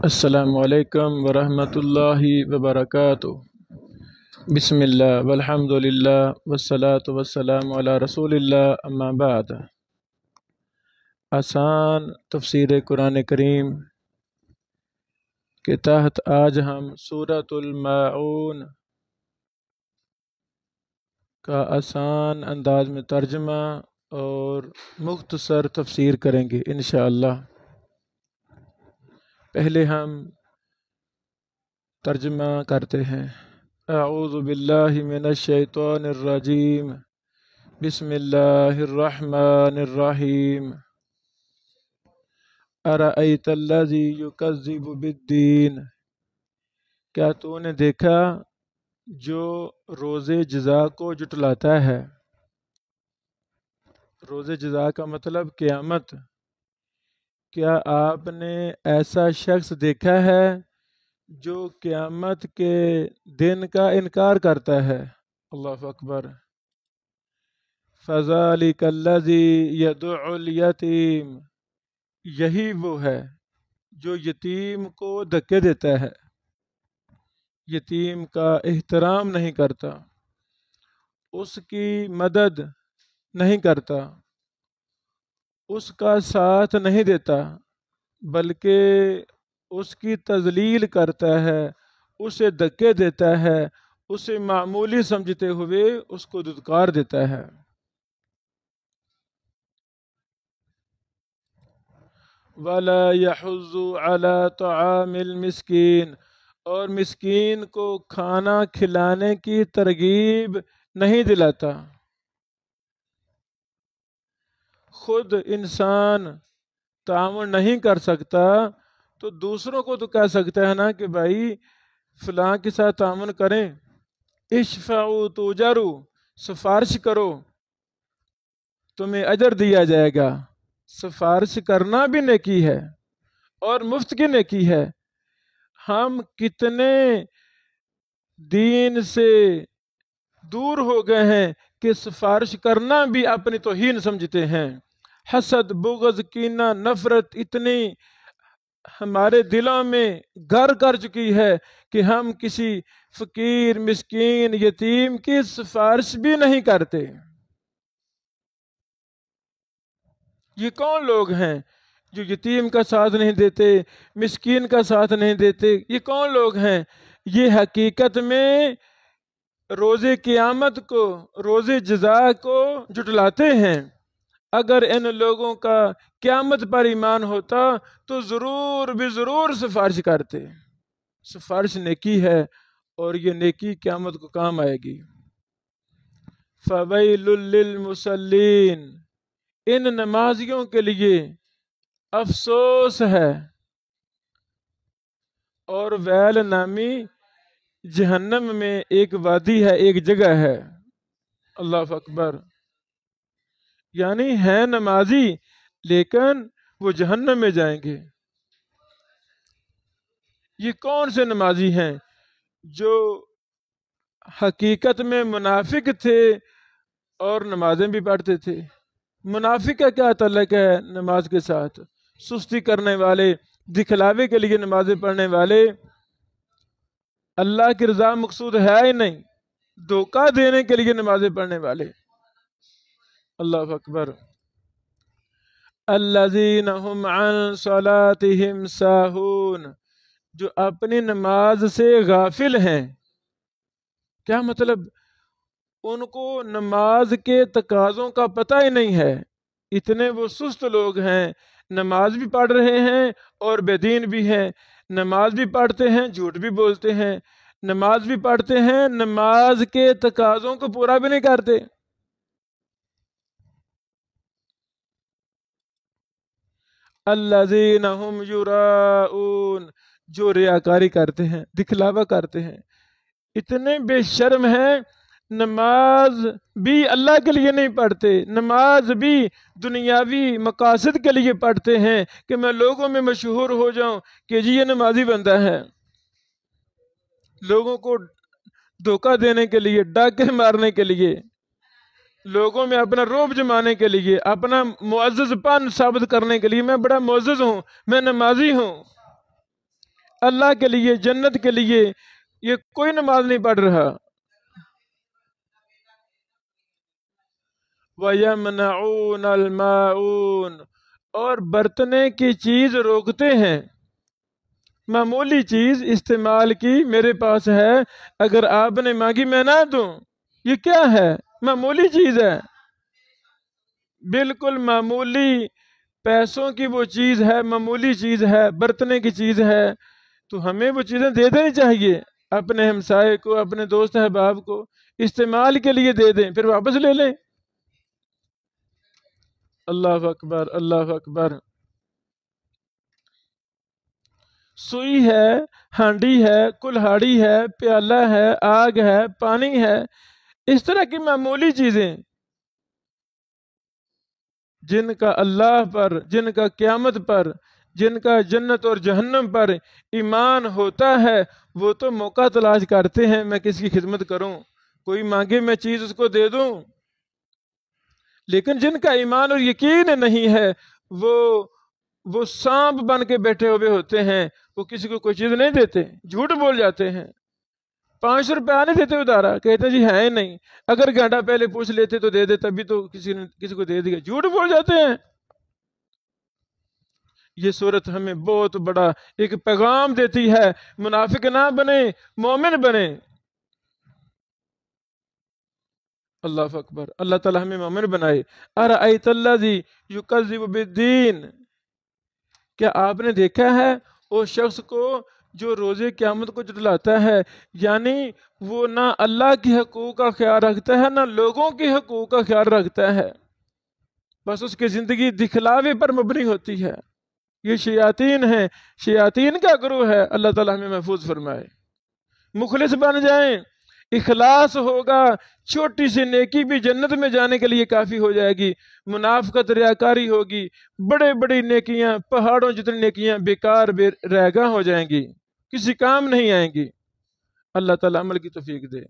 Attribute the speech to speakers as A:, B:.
A: السلام علیکم ورحمۃ اللہ وبرکاتہ۔ بسم اللہ والحمد للہ والصلاة والسلام علی رسول اللہ، اما بعد۔ آسان تفسیر قرآن کریم کے تحت آج ہم سورۃ الماعون کا آسان انداز میں ترجمہ اور مختصر تفسیر کریں گے انشاءاللہ۔ پہلے ہم ترجمہ کرتے ہیں۔ اعوذ باللہ من الشیطان الرجیم، بسم اللہ الرحمن الرحیم۔ ارأیت الذی یکذب بالدین، کیا تو نے دیکھا جو روز جزا کو جٹلاتا ہے؟ روز جزا کا مطلب قیامت۔ کیا آپ نے ایسا شخص دیکھا ہے جو قیامت کے دن کا انکار کرتا ہے؟ اللہ اکبر۔ فذلک الذی یدع الیتیم، یہی وہ ہے جو یتیم کو دھکے دیتا ہے، یتیم کا احترام نہیں کرتا، اس کی مدد نہیں کرتا، اس کا ساتھ نہیں دیتا، بلکہ اس کی تذلیل کرتا ہے، اسے دھکے دیتا ہے، اسے معمولی سمجھتے ہوئے اس کو دھتکار دیتا ہے۔ وَلَا يَحُضُّ عَلَى طَعَامِ الْمِسْكِينِ، اور مسکین کو کھانا کھلانے کی ترغیب نہیں دلاتا۔ خود انسان تعاون نہیں کر سکتا تو دوسروں کو تو کہہ سکتا ہے نا کہ بھائی فلاں کے ساتھ تعاون کریں، اشفعوا تؤجروا، سفارش کرو تمہیں اجر دیا جائے گا۔ سفارش کرنا بھی نیکی ہے اور مفت کی نیکی ہے۔ ہم کتنے دین سے دور ہو گئے ہیں کہ سفارش کرنا بھی اپنی توہین سمجھتے ہیں۔ حسد، بغض، کینہ، نفرت اتنی ہمارے دلوں میں گھر کر چکی ہے کہ ہم کسی فقیر، مسکین، یتیم کی سفارش بھی نہیں کرتے۔ یہ کون لوگ ہیں جو یتیم کا ساتھ نہیں دیتے، مسکین کا ساتھ نہیں دیتے؟ یہ کون لوگ ہیں؟ یہ حقیقت میں روز قیامت کو، روز جزا کو جٹلاتے ہیں۔ اگر ان لوگوں کا قیامت پر ایمان ہوتا تو ضرور بھی ضرور سفارش کرتے۔ سفارش نیکی ہے اور یہ نیکی قیامت کو کام آئے گی۔ فَوَيْلٌ لِّلْمُصَلِّينَ، ان نمازیوں کے لیے افسوس ہے۔ اور ویل نامی جہنم میں ایک وادی ہے، ایک جگہ ہے۔ اللہ اکبر۔ یعنی ہیں نمازی لیکن وہ جہنم میں جائیں گے۔ یہ کون سے نمازی ہیں جو حقیقت میں منافق تھے اور نمازیں بھی پڑھتے تھے؟ منافق کا کیا تعلق ہے نماز کے ساتھ؟ سستی کرنے والے، دکھلاوے کے لیے نمازیں پڑھنے والے، اللہ کی رضا مقصود ہے ہی نہیں، دھوکہ دینے کے لیے نمازیں پڑھنے والے۔ اللہ اکبر۔ الذین هم عن صلاتهم ساہون، جو اپنی نماز سے غافل ہیں۔ کیا مطلب؟ ان کو نماز کے تقاضوں کا پتہ ہی نہیں ہے، اتنے وہ سست لوگ ہیں۔ نماز بھی پڑھ رہے ہیں اور بے دین بھی ہیں، نماز بھی پڑھتے ہیں، جھوٹ بھی بولتے ہیں، نماز بھی پڑھتے ہیں، نماز کے تقاضوں کو پورا بھی نہیں کرتے۔ الذین هم یراؤون، جو ریاکاری کرتے ہیں، دکھلاوا کرتے ہیں، اتنے بے شرم ہیں۔ نماز بھی اللہ کے لیے نہیں پڑھتے، نماز بھی دنیاوی مقاصد کے لیے پڑھتے ہیں کہ میں لوگوں میں مشہور ہو جاؤں کہ جی یہ نمازی بندہ ہے، لوگوں کو دھوکہ دینے کے لیے، ڈاکے مارنے کے لیے۔ لوگوں میں اپنا روب جمانے کے لیے، اپنا معزز پن ثابت کرنے کے لیے، میں بڑا معزز ہوں، میں نمازی ہوں، اللہ کے لیے، جنت کے لیے یہ کوئی نماز نہیں پڑھ رہا۔ وَيَمْنَعُونَ الْمَاعُونَ، اور برتنے کی چیز روکتے ہیں۔ معمولی چیز استعمال کی میرے پاس ہے، اگر آپ نے مانگی میں نہ دوں، یہ کیا ہے؟ معمولی چیز ہے، بالکل معمولی، پیسوں کی وہ چیز ہے، معمولی چیز ہے، برتنے کی چیز ہے، تو ہمیں وہ چیزیں دے دینی چاہیے، اپنے ہمسائے کو، اپنے دوست احباب کو استعمال کے لیے دے دیں، پھر واپس لے لیں۔ اللہ اکبر، اللہ اکبر۔ سوئی ہے، ہانڈی ہے، کلہاڑی ہے، پیالہ ہے، آگ ہے، پانی ہے، اس طرح کی معمولی چیزیں جن کا اللہ پر، جن کا قیامت پر، جن کا جنت اور جہنم پر ایمان ہوتا ہے، وہ تو موقع تلاش کرتے ہیں میں کس کی خدمت کروں، کوئی مانگے میں چیز اس کو دے دوں۔ لیکن جن کا ایمان اور یقین نہیں ہے، وہ سانپ بن کے بیٹھے ہوئے ہوتے ہیں، وہ کسی کو کوئی چیز نہیں دیتے، جھوٹ بول جاتے ہیں، 500 روپیہ نہیں دیتے ادارہ، کہتے ہیں جی ہے ہی نہیں، اگر گھنٹہ پہلے پوچھ لیتے تو دے دے، تبھی تو کسی کو دے دیا، جھوٹ بول جاتے ہیں۔ یہ صورت ہمیں بہت بڑا ایک پیغام دیتی ہے، منافق نہ بنے، مومن بنے۔ اللہ اکبر، اللہ تعالی ہمیں مومن بنائے۔ ارأیت الذی یکذب بالدین، کیا آپ نے دیکھا ہے اس شخص کو جو روز قیامت کو جھٹلاتا ہے، یعنی وہ نہ اللہ کے حقوق کا خیال رکھتا ہے، نہ لوگوں کے حقوق کا خیال رکھتا ہے، بس اس کی زندگی دکھلاوے پر مبنی ہوتی ہے۔ یہ شیاطین ہیں، شیاطین کا گروہ ہے، اللہ تعالی ہمیں محفوظ فرمائے۔ مخلص بن جائیں، اخلاص ہوگا، چھوٹی سی نیکی بھی جنت میں جانے کے لیے کافی ہو جائے گی۔ منافقت، ریاکاری ہوگی، بڑے بڑی نیکیاں، پہاڑوں جتنی نیکیاں بیکار رہ گاہ ہو جائیں گی، کسی کام نہیں آئیں گی۔ اللہ تعالیٰ عمل کی توفیق دے۔